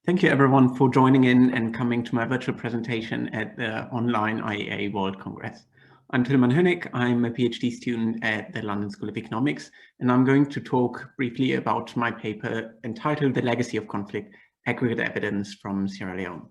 Thank you everyone for joining in and coming to my virtual presentation at the online IEA World Congress. I'm Tillman Hoenig. I'm a PhD student at the London School of Economics, and I'm going to talk briefly about my paper entitled The Legacy of Conflict: Aggregate Evidence from Sierra Leone.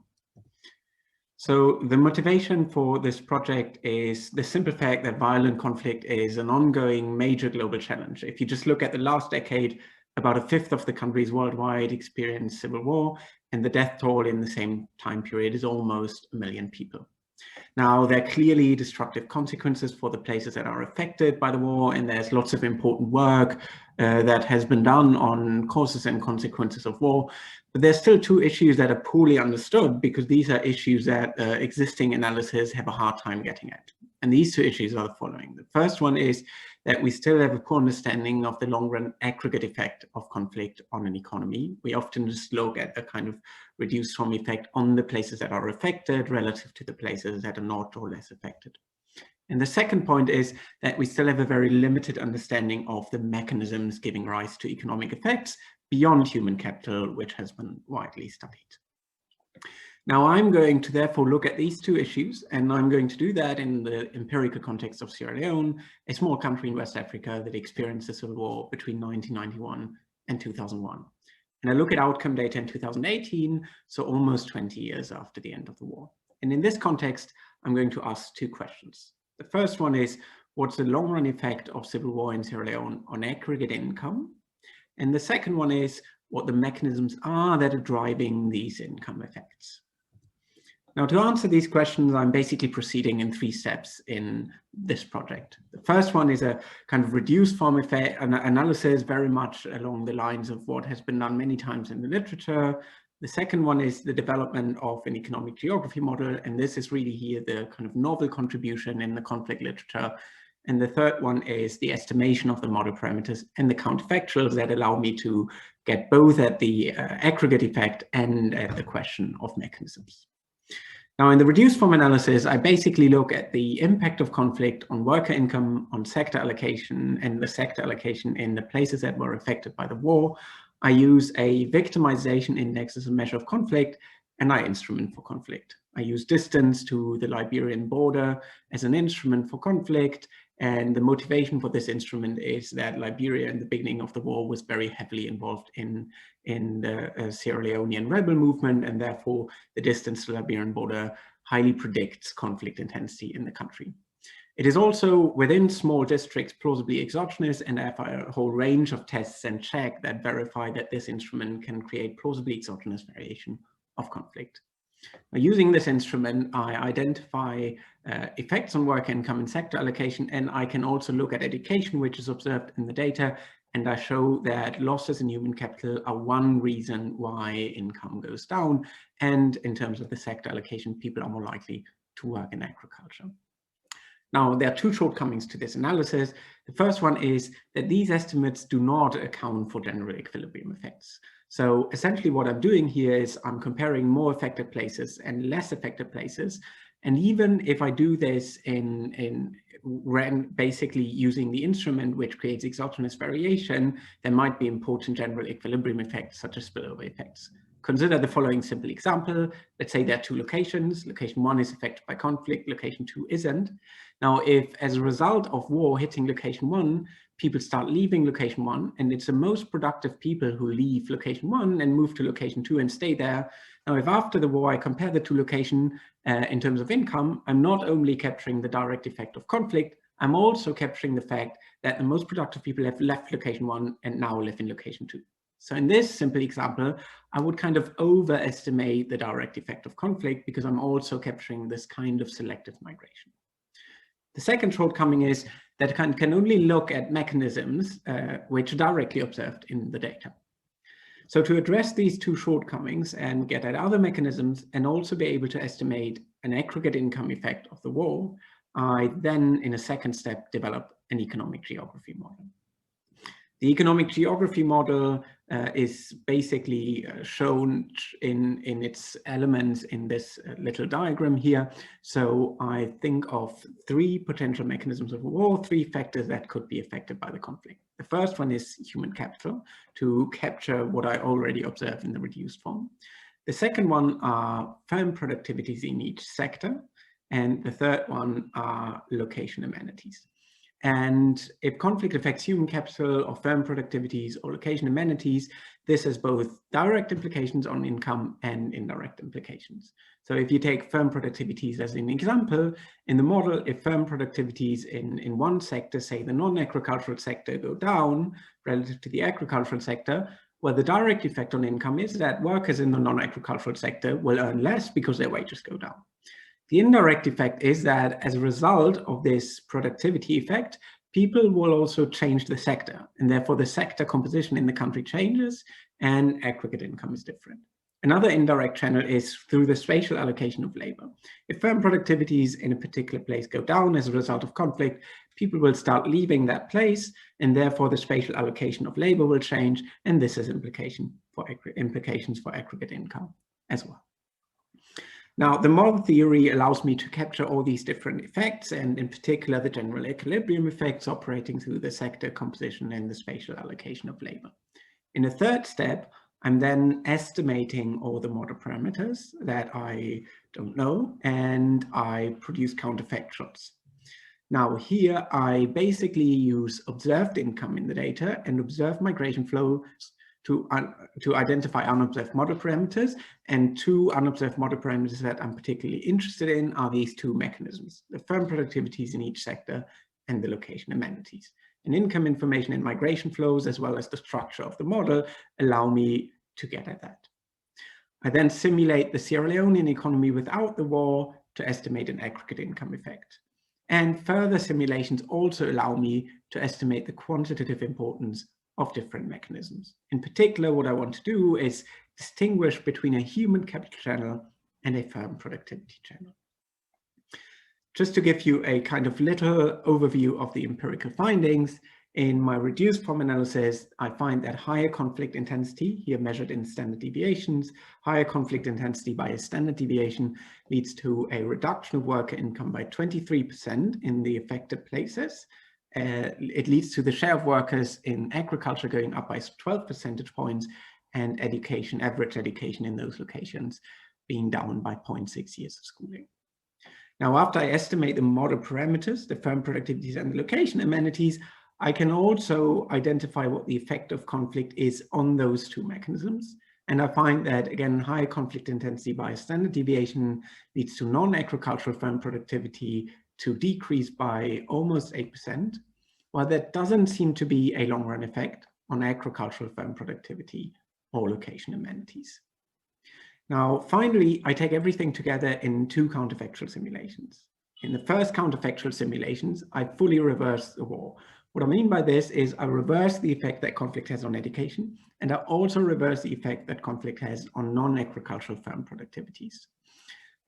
So the motivation for this project is the simple fact that violent conflict is an ongoing major global challenge. If you just look at the last decade, about a fifth of the countries worldwide experienced civil war, and the death toll in the same time period is almost 1 million people. Now, there are clearly destructive consequences for the places that are affected by the war, and there's lots of important work that has been done on causes and consequences of war. But there's still two issues that are poorly understood because these are issues that existing analysis have a hard time getting at. And these two issues are the following. The first one is that we still have a poor understanding of the long-run aggregate effect of conflict on an economy. We often just look at a kind of reduced form effect on the places that are affected relative to the places that are not or less affected. And the second point is that we still have a very limited understanding of the mechanisms giving rise to economic effects beyond human capital, which has been widely studied. Now, I'm going to therefore look at these two issues, and I'm going to do that in the empirical context of Sierra Leone, a small country in West Africa that experienced a civil war between 1991 and 2001. And I look at outcome data in 2018, so almost 20 years after the end of the war. And in this context, I'm going to ask two questions. The first one is, what's the long-run effect of civil war in Sierra Leone on aggregate income? And the second one is what the mechanisms are that are driving these income effects. Now, to answer these questions, I'm basically proceeding in 3 steps in this project. The first one is a kind of reduced form effect analysis, very much along the lines of what has been done many times in the literature. The second one is the development of an economic geography model, and this is really here the kind of novel contribution in the conflict literature. And the third one is the estimation of the model parameters and the counterfactuals that allow me to get both at the aggregate effect and at the question of mechanisms. Now, in the reduced form analysis, I basically look at the impact of conflict on worker income, on sector allocation, and the sector allocation in the places that were affected by the war. I use a victimization index as a measure of conflict, and I instrument for conflict. I use distance to the Liberian border as an instrument for conflict, and the motivation for this instrument is that Liberia in the beginning of the war was very heavily involved in the Sierra Leonean rebel movement, and therefore the distance to the Liberian border highly predicts conflict intensity in the country. It is also within small districts plausibly exogenous, and I have a whole range of tests and checks that verify that this instrument can create plausibly exogenous variation of conflict. Now, using this instrument, I identify effects on worker income and sector allocation, and I can also look at education, which is observed in the data, and I show that losses in human capital are one reason why income goes down, and in terms of the sector allocation, people are more likely to work in agriculture. Now, there are two shortcomings to this analysis. The first one is that these estimates do not account for general equilibrium effects. So essentially what I'm doing here is I'm comparing more affected places and less affected places. And even if I do this basically using the instrument which creates exogenous variation, there might be important general equilibrium effects such as spillover effects. Consider the following simple example. Let's say there are 2 locations. Location 1 is affected by conflict, location 2 isn't. Now, if as a result of war hitting location 1, people start leaving location 1, and it's the most productive people who leave location 1 and move to location 2 and stay there. Now, if after the war I compare the 2 locations in terms of income, I'm not only capturing the direct effect of conflict, I'm also capturing the fact that the most productive people have left location 1 and now live in location 2. So in this simple example, I would kind of overestimate the direct effect of conflict because I'm also capturing this kind of selective migration. The second shortcoming is that can only look at mechanisms which are directly observed in the data. So to address these two shortcomings and get at other mechanisms and also be able to estimate an aggregate income effect of the war, I then, in a second step, develop an economic geography model. The economic geography model is basically shown in its elements in this little diagram here. So I think of 3 potential mechanisms of war, 3 factors that could be affected by the conflict. The first one is human capital, to capture what I already observed in the reduced form. The second one are firm productivities in each sector. And the third one are location amenities. And if conflict affects human capital or firm productivities or location amenities, this has both direct implications on income and indirect implications. So if you take firm productivities as an example, in the model, if firm productivities in one sector, say the non-agricultural sector, go down relative to the agricultural sector, well, the direct effect on income is that workers in the non-agricultural sector will earn less because their wages go down. The indirect effect is that as a result of this productivity effect, people will also change the sector, and therefore the sector composition in the country changes and aggregate income is different. Another indirect channel is through the spatial allocation of labor. If firm productivities in a particular place go down as a result of conflict, people will start leaving that place, and therefore the spatial allocation of labor will change, and this has implications for aggregate income as well. Now, the model theory allows me to capture all these different effects, and in particular, the general equilibrium effects operating through the sector composition and the spatial allocation of labor. In a third step, I'm then estimating all the model parameters that I don't know, and I produce counterfactuals. Now here, I basically use observed income in the data and observed migration flows to identify unobserved model parameters, and two unobserved model parameters that I'm particularly interested in are these two mechanisms, the firm productivities in each sector and the location amenities. And income information and migration flows, as well as the structure of the model, allow me to get at that. I then simulate the Sierra Leonean economy without the war to estimate an aggregate income effect. And further simulations also allow me to estimate the quantitative importance of different mechanisms. In particular, what I want to do is distinguish between a human capital channel and a firm productivity channel. Just to give you a kind of little overview of the empirical findings, in my reduced form analysis, I find that higher conflict intensity, here measured in standard deviations, higher conflict intensity by a standard deviation leads to a reduction of worker income by 23% in the affected places. It leads to the share of workers in agriculture going up by 12 percentage points, and education, average education in those locations being down by 0.6 years of schooling. Now, after I estimate the model parameters, the firm productivities and the location amenities, I can also identify what the effect of conflict is on those two mechanisms. And I find that, again, higher conflict intensity by a standard deviation leads to non-agricultural firm productivity to decrease by almost 8%, while that doesn't seem to be a long-run effect on agricultural firm productivity or location amenities. Now, finally, I take everything together in two counterfactual simulations. In the first counterfactual simulations, I fully reverse the war. What I mean by this is I reverse the effect that conflict has on education, and I also reverse the effect that conflict has on non-agricultural firm productivities.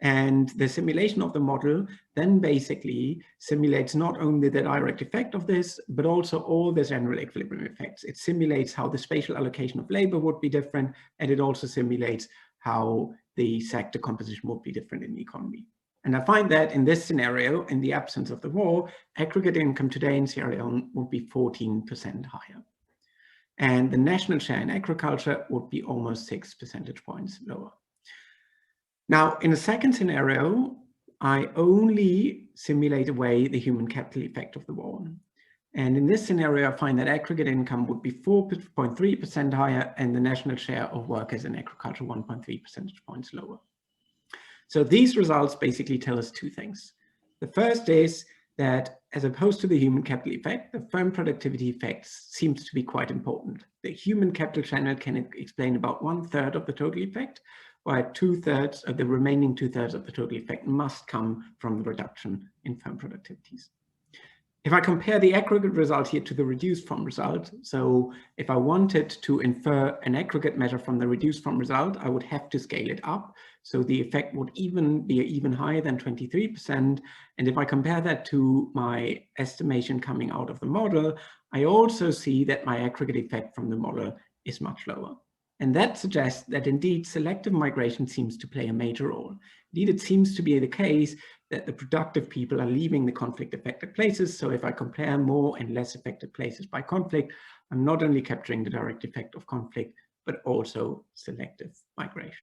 And the simulation of the model then basically simulates not only the direct effect of this, but also all the general equilibrium effects. It simulates how the spatial allocation of labor would be different, and it also simulates how the sector composition would be different in the economy. And I find that in this scenario, in the absence of the war, aggregate income today in Sierra Leone would be 14% higher. And the national share in agriculture would be almost 6 percentage points lower. Now, in the second scenario, I only simulate away the human capital effect of the war. And in this scenario, I find that aggregate income would be 4.3% higher and the national share of workers in agriculture 1.3 percentage points lower. So these results basically tell us two things. The first is that as opposed to the human capital effect, the firm productivity effects seems to be quite important. The human capital channel can explain about 1/3 of the total effect, while 2/3 of the remaining 2/3 of the total effect must come from the reduction in firm productivities. If I compare the aggregate result here to the reduced form result, so if I wanted to infer an aggregate measure from the reduced form result, I would have to scale it up. So the effect would be even higher than 23%. And if I compare that to my estimation coming out of the model, I also see that my aggregate effect from the model is much lower. And that suggests that indeed selective migration seems to play a major role. Indeed, it seems to be the case that the productive people are leaving the conflict-affected places. So if I compare more and less affected places by conflict, I'm not only capturing the direct effect of conflict, but also selective migration.